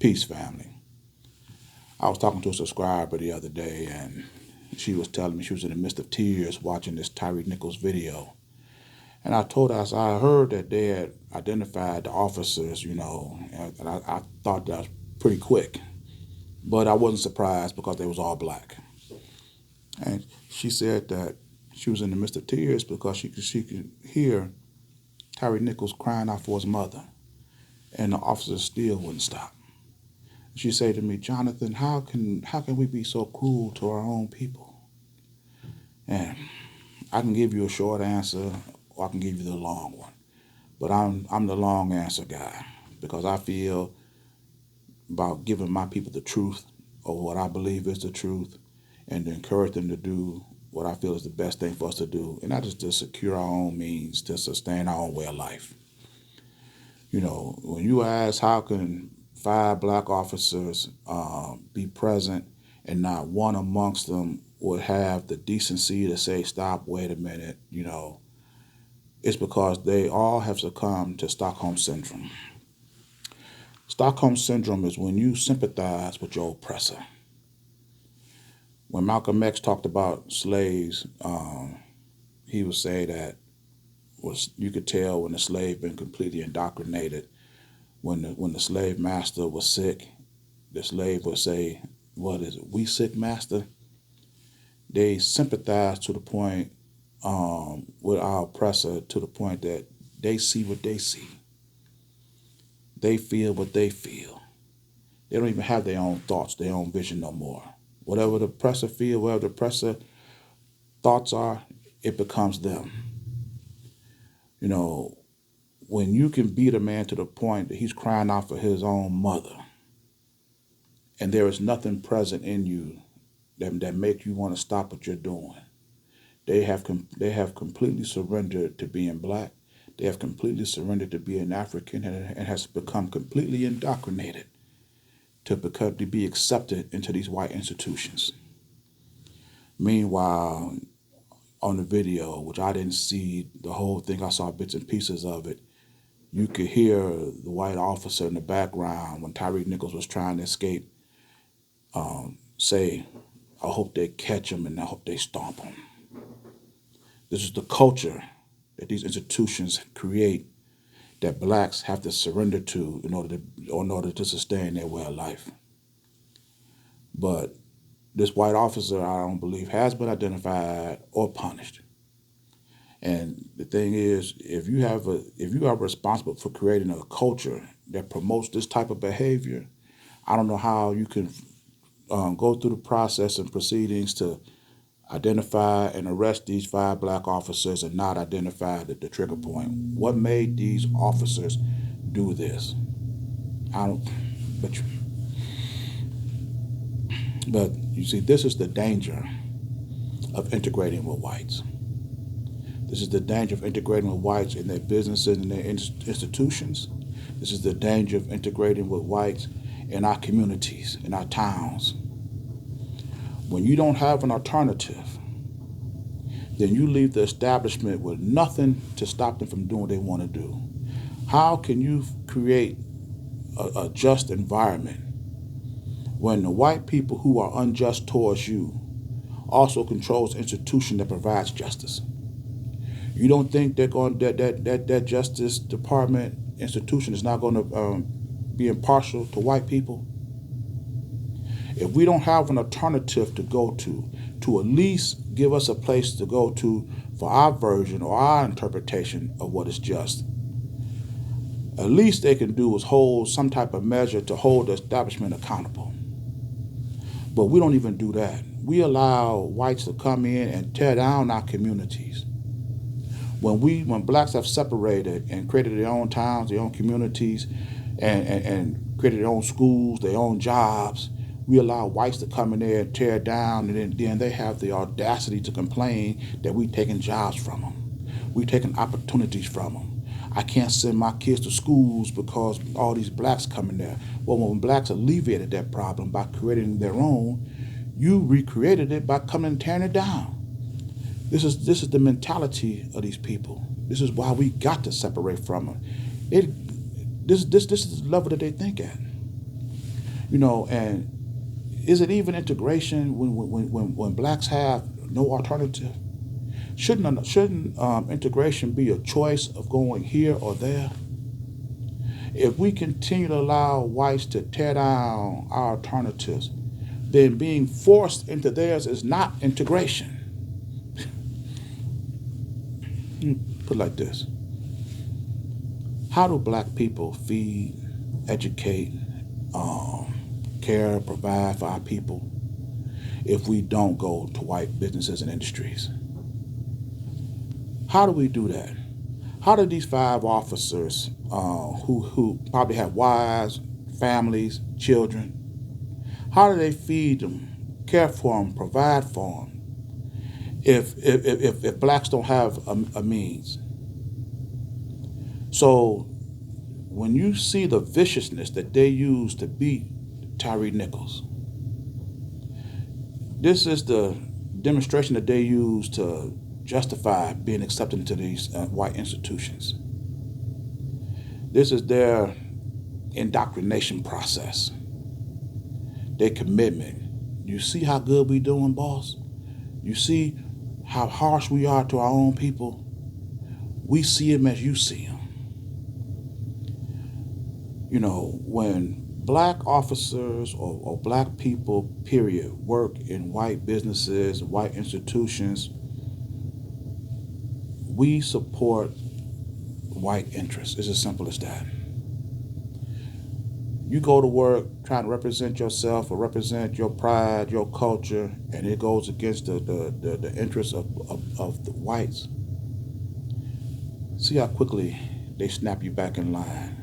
Peace, family. I was talking to a subscriber the other day, and she was telling me she was in the midst of tears watching this Tyre Nichols video. And I told her, I heard that they had identified the officers, and I thought that was pretty quick. But I wasn't surprised because they was all black. And she said that she was in the midst of tears because she could hear Tyre Nichols crying out for his mother, and the officers still wouldn't stop. She said to me, Jonathan, how can we be so cruel to our own people? And I can give you a short answer, or I can give you the long one. But I'm the long answer guy because I feel about giving my people the truth of what I believe is the truth, and to encourage them to do what I feel is the best thing for us to do, and that is to secure our own means to sustain our own way of life. When you ask how can 5 black officers be present and not one amongst them would have the decency to say, stop, wait a minute, it's because they all have succumbed to Stockholm Syndrome. Stockholm Syndrome is when you sympathize with your oppressor. When Malcolm X talked about slaves, he would say that you could tell when the slave been completely indoctrinated. When the slave master was sick, the slave would say, "What is it? We sick, master?" They sympathize to the point with our oppressor to the point that they see what they see. They feel what they feel. They don't even have their own thoughts, their own vision no more. Whatever the oppressor feels, whatever the oppressor thoughts are, it becomes them. When you can beat a man to the point that he's crying out for his own mother, and there is nothing present in you that make you want to stop what you're doing. They have completely surrendered to being black. They have completely surrendered to being African, and has become completely indoctrinated to be accepted into these white institutions. Meanwhile, on the video, which I didn't see the whole thing, I saw bits and pieces of it, you could hear the white officer in the background when Tyre Nichols was trying to escape say, I hope they catch him and I hope they stomp him. This is the culture that these institutions create that blacks have to surrender to in order to sustain their way of life. But this white officer, I don't believe, has been identified or punished. And the thing is, if you are responsible for creating a culture that promotes this type of behavior, I don't know how you can go through the process and proceedings to identify and arrest these 5 black officers and not identify the trigger point. What made these officers do this? But you see, this is the danger of integrating with whites. This is the danger of integrating with whites in their businesses and their institutions. This is the danger of integrating with whites in our communities, in our towns. When you don't have an alternative, then you leave the establishment with nothing to stop them from doing what they want to do. How can you create a just environment when the white people who are unjust towards you also controls the institution that provides justice? You don't think that Justice Department institution is not going to be impartial to white people? If we don't have an alternative to go to at least give us a place to go to for our version or our interpretation of what is just, at least they can do is hold some type of measure to hold the establishment accountable. But we don't even do that. We allow whites to come in and tear down our communities. When blacks have separated and created their own towns, their own communities, and created their own schools, their own jobs, we allow whites to come in there and tear down, and then they have the audacity to complain that we've taken jobs from them. We've taken opportunities from them. I can't send my kids to schools because all these blacks come in there. Well, when blacks alleviated that problem by creating their own, you recreated it by coming and tearing it down. This is the mentality of these people. This is why we got to separate from them. This is the level that they think at. And is it even integration when blacks have no alternative? Shouldn't integration be a choice of going here or there? If we continue to allow whites to tear down our alternatives, then being forced into theirs is not integration. Put it like this. How do black people feed, educate, care, provide for our people if we don't go to white businesses and industries? How do we do that? How do these 5 officers who probably have wives, families, children, how do they feed them, care for them, provide for them if blacks don't have a means? So when you see the viciousness that they use to beat Tyre Nichols, this is the demonstration that they use to justify being accepted into these white institutions. This is their indoctrination process, their commitment. You see how good we doing, boss? You see how harsh we are to our own people? We see them as you see them. When black officers or black people, period, work in white businesses, white institutions, we support white interests. It's as simple as that. You go to work trying to represent yourself or represent your pride, your culture, and it goes against the interests of the whites. See how quickly they snap you back in line.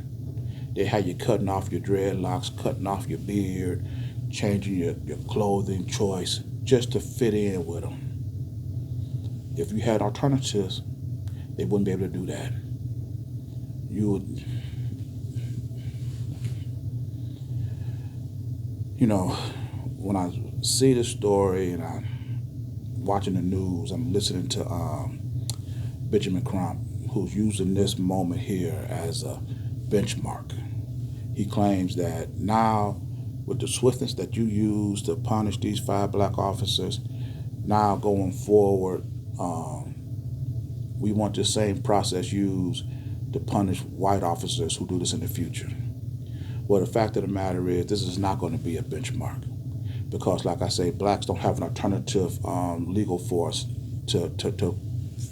They have you cutting off your dreadlocks, cutting off your beard, changing your clothing choice just to fit in with them. If you had alternatives, they wouldn't be able to do that. You would, when I see this story and I'm watching the news, I'm listening to Benjamin Crump, who's using this moment here as a benchmark. He claims that now, with the swiftness that you use to punish these 5 black officers, now going forward, we want the same process used to punish white officers who do this in the future. Well, the fact of the matter is, this is not going to be a benchmark because, like I say, blacks don't have an alternative legal force to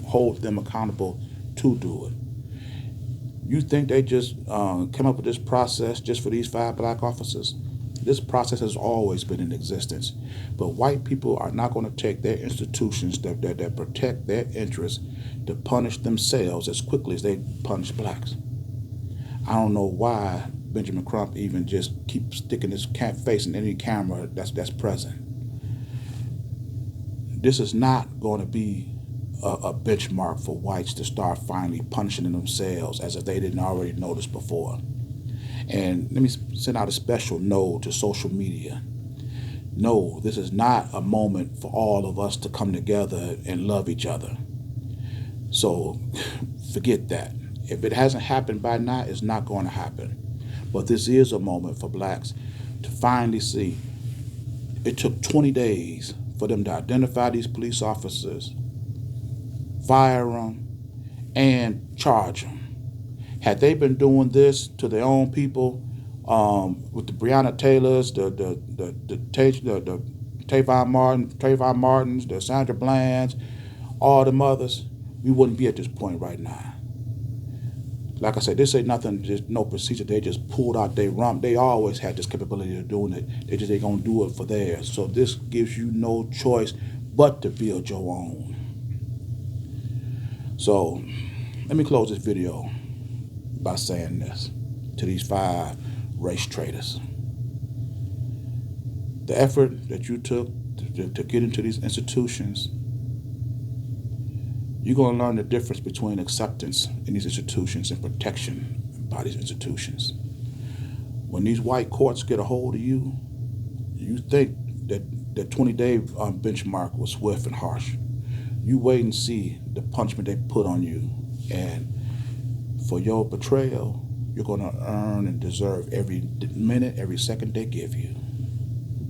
hold them accountable to do it. You think they just came up with this process just for these 5 black officers? This process has always been in existence. But white people are not going to take their institutions that protect their interests to punish themselves as quickly as they punish blacks. I don't know why Benjamin Crump even just keeps sticking his face in any camera that's present. This is not going to be a benchmark for whites to start finally punishing themselves as if they didn't already notice before. And let me send out a special note to social media. No, this is not a moment for all of us to come together and love each other. So forget that. If it hasn't happened by now, it's not going to happen. But this is a moment for blacks to finally see. It took 20 days for them to identify these police officers, fire them, and charge them. Had they been doing this to their own people, with the Breonna Taylors, the Trayvon Martins, the Sandra Blands, all the others, we wouldn't be at this point right now. Like I said, this ain't nothing, just no procedure. They just pulled out their rump. They always had this capability of doing it. They gonna do it for theirs. So this gives you no choice but to build your own. So let me close this video by saying this to these 5 race traitors. The effort that you took to get into these institutions, you're going to learn the difference between acceptance in these institutions and protection by these institutions. When these white courts get a hold of you, you think that the 20-day benchmark was swift and harsh. You wait and see the punishment they put on you. And for your betrayal, You're going to earn and deserve every minute, every second they give you.